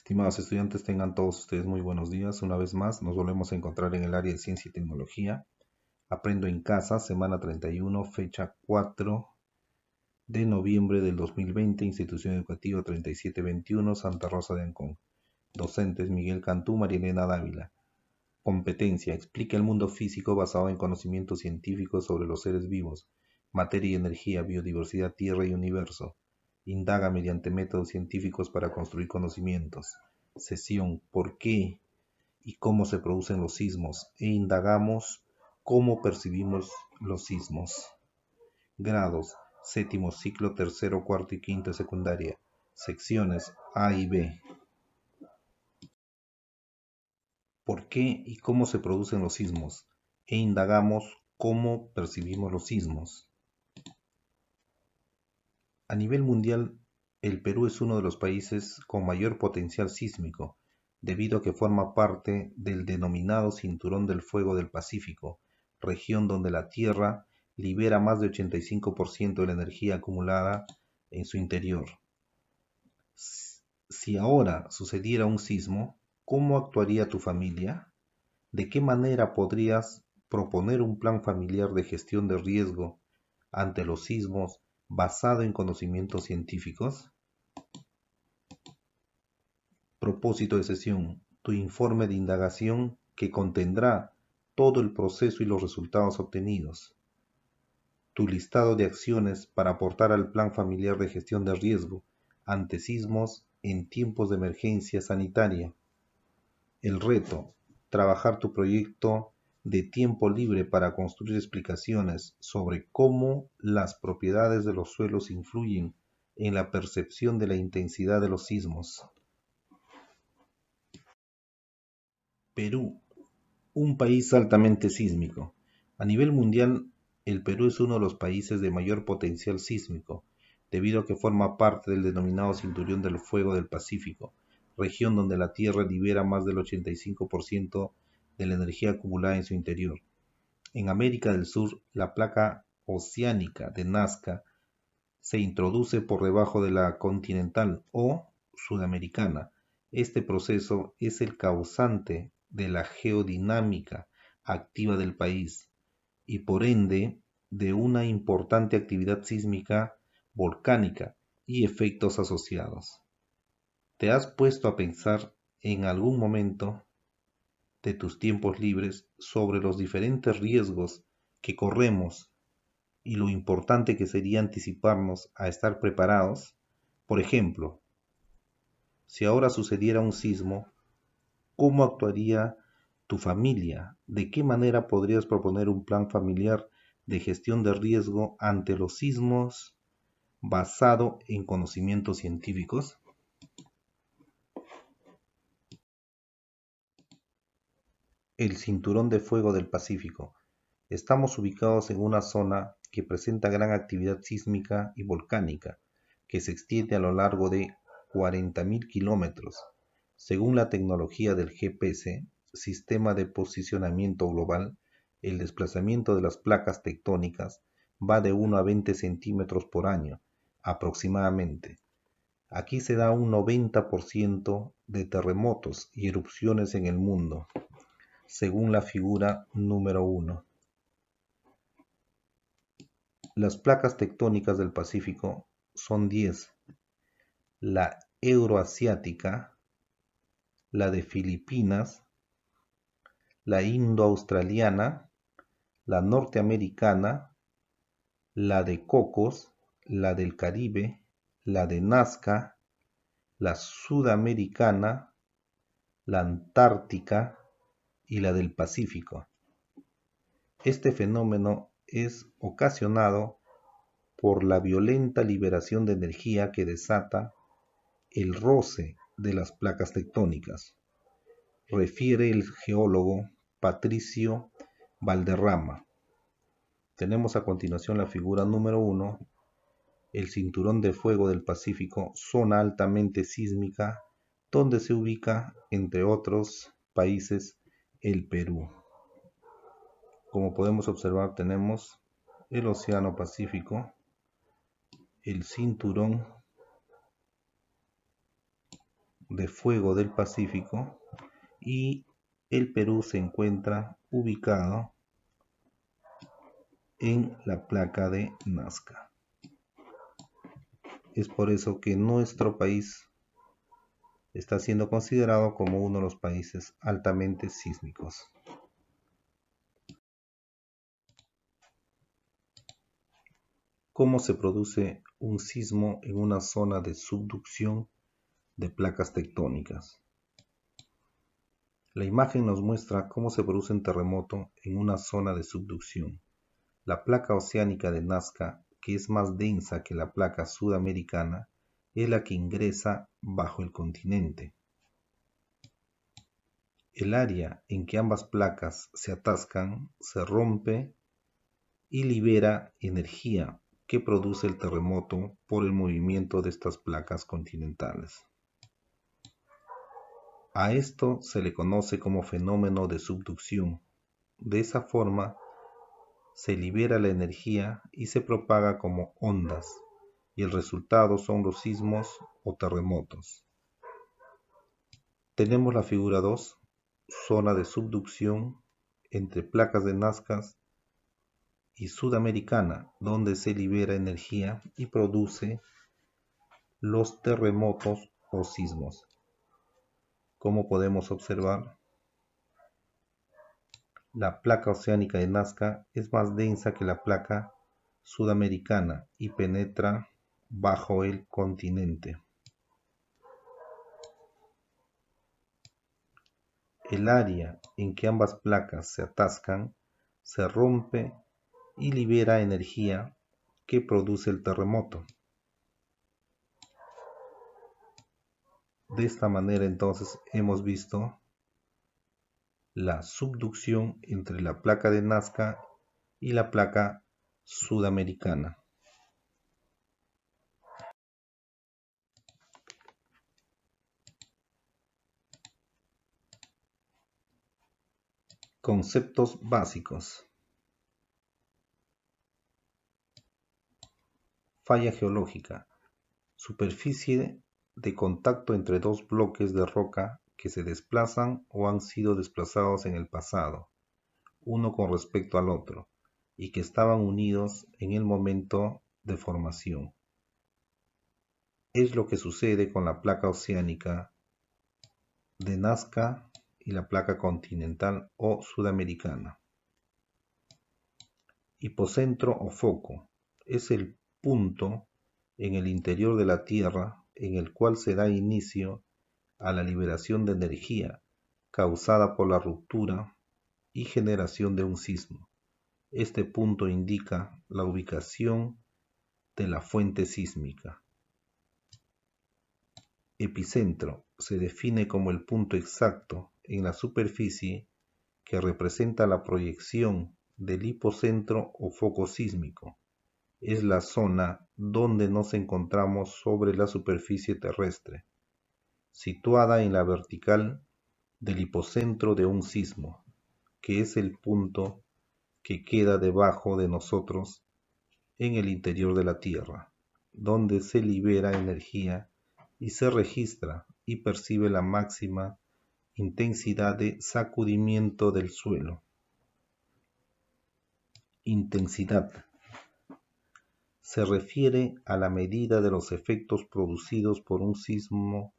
Estimados estudiantes, tengan todos ustedes muy buenos días. Una vez más, nos volvemos a encontrar en el área de ciencia y tecnología. Aprendo en casa, semana 31, fecha 4 de noviembre del 2020, institución educativa 3721, Santa Rosa de Ancón. Docentes Miguel Cantú, María Elena Dávila. Competencia: explica el mundo físico basado en conocimientos científicos sobre los seres vivos, materia y energía, biodiversidad, tierra y universo. Indaga mediante métodos científicos para construir conocimientos. Sesión: ¿por qué y cómo se producen los sismos? E indagamos cómo percibimos los sismos. Grados: séptimo ciclo, tercero, cuarto y quinto de secundaria. Secciones A y B. ¿Por qué y cómo se producen los sismos? E indagamos cómo percibimos los sismos. A nivel mundial, el Perú es uno de los países con mayor potencial sísmico, debido a que forma parte del denominado Cinturón del Fuego del Pacífico, región donde la Tierra libera más del 85% de la energía acumulada en su interior. Si ahora sucediera un sismo, ¿cómo actuaría tu familia? ¿De qué manera podrías proponer un plan familiar de gestión de riesgo ante los sismos basado en conocimientos científicos? Propósito de sesión: tu informe de indagación que contendrá todo el proceso y los resultados obtenidos. Tu listado de acciones para aportar al plan familiar de gestión de riesgo ante sismos en tiempos de emergencia sanitaria. El reto: trabajar tu proyecto de tiempo libre para construir explicaciones sobre cómo las propiedades de los suelos influyen en la percepción de la intensidad de los sismos. Perú, un país altamente sísmico. A nivel mundial, el Perú es uno de los países de mayor potencial sísmico, debido a que forma parte del denominado Cinturón del Fuego del Pacífico, región donde la Tierra libera más del 85% de la energía acumulada en su interior. En América del Sur, la placa oceánica de Nazca se introduce por debajo de la continental o sudamericana. Este proceso es el causante de la geodinámica activa del país y por ende de una importante actividad sísmica volcánica y efectos asociados. ¿Te has puesto a pensar en algún momento de tus tiempos libres sobre los diferentes riesgos que corremos y lo importante que sería anticiparnos a estar preparados? Por ejemplo, si ahora sucediera un sismo, ¿cómo actuaría tu familia? ¿De qué manera podrías proponer un plan familiar de gestión de riesgo ante los sismos basado en conocimientos científicos? El Cinturón de Fuego del Pacífico. Estamos ubicados en una zona que presenta gran actividad sísmica y volcánica, que se extiende a lo largo de 40.000 kilómetros. Según la tecnología del GPS, Sistema de Posicionamiento Global, el desplazamiento de las placas tectónicas va de 1 a 20 centímetros por año, aproximadamente. Aquí se da un 90% de terremotos y erupciones en el mundo, según la figura número 1. Las placas tectónicas del Pacífico son 10: la euroasiática, la de Filipinas, la indo-australiana, la norteamericana, la de Cocos, la del Caribe, la de Nazca, la sudamericana, la antártica y la del Pacífico. Este fenómeno es ocasionado por la violenta liberación de energía que desata el roce de las placas tectónicas, refiere el geólogo Patricio Valderrama. Tenemos a continuación la figura número 1, el Cinturón de Fuego del Pacífico, zona altamente sísmica, donde se ubica, entre otros países, el Perú. Como podemos observar, tenemos el Océano Pacífico, el Cinturón de fuego del Pacífico y el Perú se encuentra ubicado en la placa de Nazca. Es por eso que nuestro país está siendo considerado como uno de los países altamente sísmicos. ¿Cómo se produce un sismo en una zona de subducción de placas tectónicas? La imagen nos muestra cómo se produce un terremoto en una zona de subducción. La placa oceánica de Nazca, que es más densa que la placa sudamericana, es la que ingresa bajo el continente. El área en que ambas placas se atascan se rompe y libera energía que produce el terremoto por el movimiento de estas placas continentales. A esto se le conoce como fenómeno de subducción. De esa forma, se libera la energía y se propaga como ondas, y el resultado son los sismos o terremotos. Tenemos la figura 2, zona de subducción entre placas de Nazca y Sudamericana, donde se libera energía y produce los terremotos o sismos. Como podemos observar, la placa oceánica de Nazca es más densa que la placa sudamericana y penetra bajo el continente. El área en que ambas placas se atascan se rompe y libera energía que produce el terremoto. De esta manera entonces hemos visto la subducción entre la placa de Nazca y la placa sudamericana. Conceptos básicos. Falla geológica. Superficie de contacto entre dos bloques de roca que se desplazan o han sido desplazados en el pasado, uno con respecto al otro, y que estaban unidos en el momento de formación. Es lo que sucede con la placa oceánica de Nazca y la placa continental o sudamericana. Hipocentro o foco es el punto en el interior de la Tierra en el cual se da inicio a la liberación de energía causada por la ruptura y generación de un sismo. Este punto indica la ubicación de la fuente sísmica. Epicentro se define como el punto exacto en la superficie que representa la proyección del hipocentro o foco sísmico. Es la zona donde nos encontramos sobre la superficie terrestre, situada en la vertical del hipocentro de un sismo, que es el punto que queda debajo de nosotros en el interior de la Tierra, donde se libera energía y se registra y percibe la máxima intensidad de sacudimiento del suelo. Intensidad. Se refiere a la medida de los efectos producidos por un sismo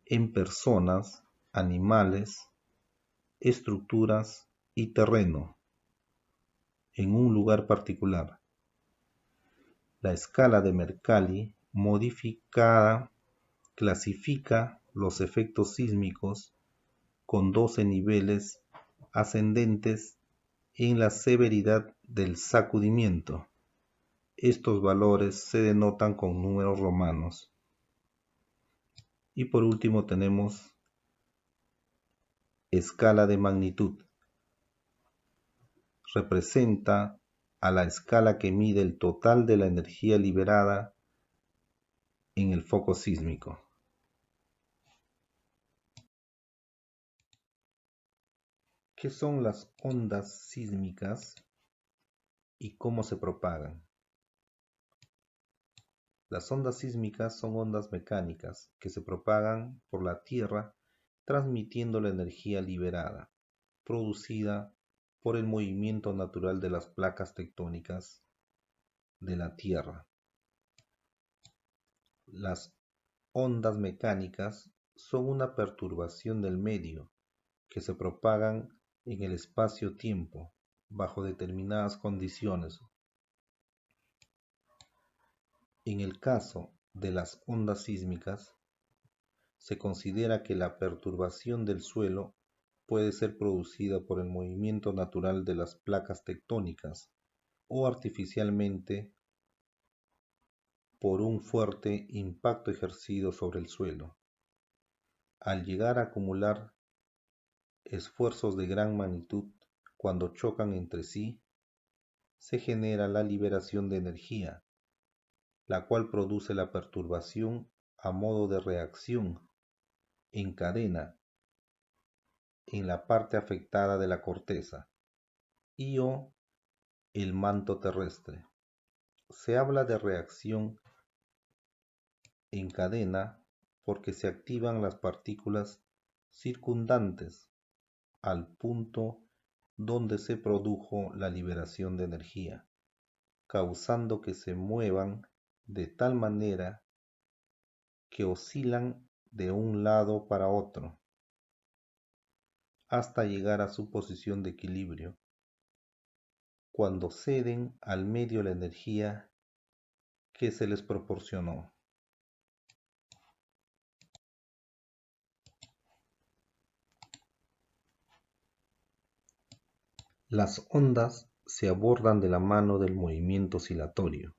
en personas, animales, estructuras y terreno, en un lugar particular. La escala de Mercalli modificada clasifica los efectos sísmicos con 12 niveles ascendentes en la severidad del sacudimiento. Estos valores se denotan con números romanos. Y por último tenemos escala de magnitud. Representa a la escala que mide el total de la energía liberada en el foco sísmico. ¿Qué son las ondas sísmicas y cómo se propagan? Las ondas sísmicas son ondas mecánicas que se propagan por la Tierra transmitiendo la energía liberada, producida por el movimiento natural de las placas tectónicas de la Tierra. Las ondas mecánicas son una perturbación del medio que se propagan en el espacio-tiempo bajo determinadas condiciones. En el caso de las ondas sísmicas, se considera que la perturbación del suelo puede ser producida por el movimiento natural de las placas tectónicas o artificialmente por un fuerte impacto ejercido sobre el suelo. Al llegar a acumular esfuerzos de gran magnitud cuando chocan entre sí, se genera la liberación de energía, la cual produce la perturbación a modo de reacción en cadena en la parte afectada de la corteza y/o el manto terrestre. Se habla de reacción en cadena porque se activan las partículas circundantes al punto donde se produjo la liberación de energía, causando que se muevan de tal manera que oscilan de un lado para otro hasta llegar a su posición de equilibrio, cuando ceden al medio la energía que se les proporcionó. Las ondas se abordan de la mano del movimiento oscilatorio,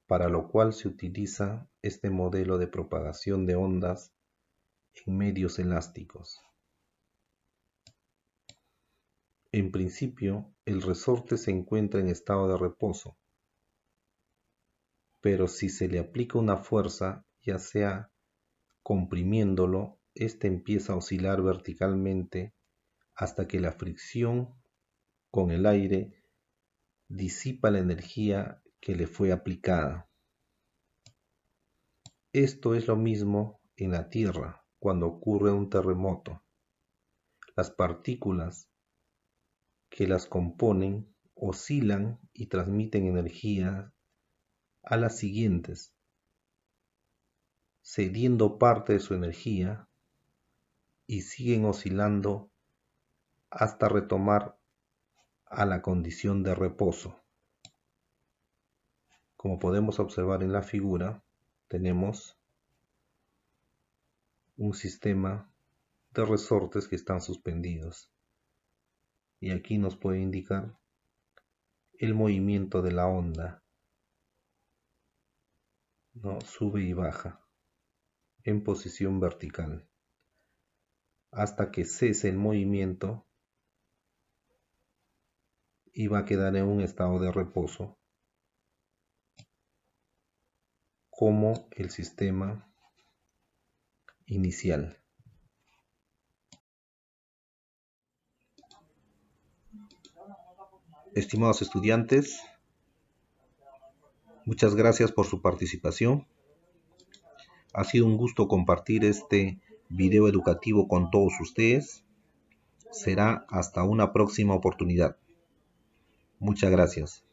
para lo cual se utiliza este modelo de propagación de ondas en medios elásticos. En principio, el resorte se encuentra en estado de reposo, pero si se le aplica una fuerza, ya sea comprimiéndolo, este empieza a oscilar verticalmente hasta que la fricción con el aire disipa la energía que le fue aplicada. Esto es lo mismo en la Tierra cuando ocurre un terremoto. Las partículas que las componen oscilan y transmiten energía a las siguientes, cediendo parte de su energía y siguen oscilando hasta retomar a la condición de reposo. Como podemos observar en la figura, tenemos un sistema de resortes que están suspendidos y aquí nos puede indicar el movimiento de la onda, ¿no? Sube y baja en posición vertical hasta que cese el movimiento y va a quedar en un estado de reposo como el sistema inicial. Estimados estudiantes, muchas gracias por su participación. Ha sido un gusto compartir este video educativo con todos ustedes. Será hasta una próxima oportunidad. Muchas gracias.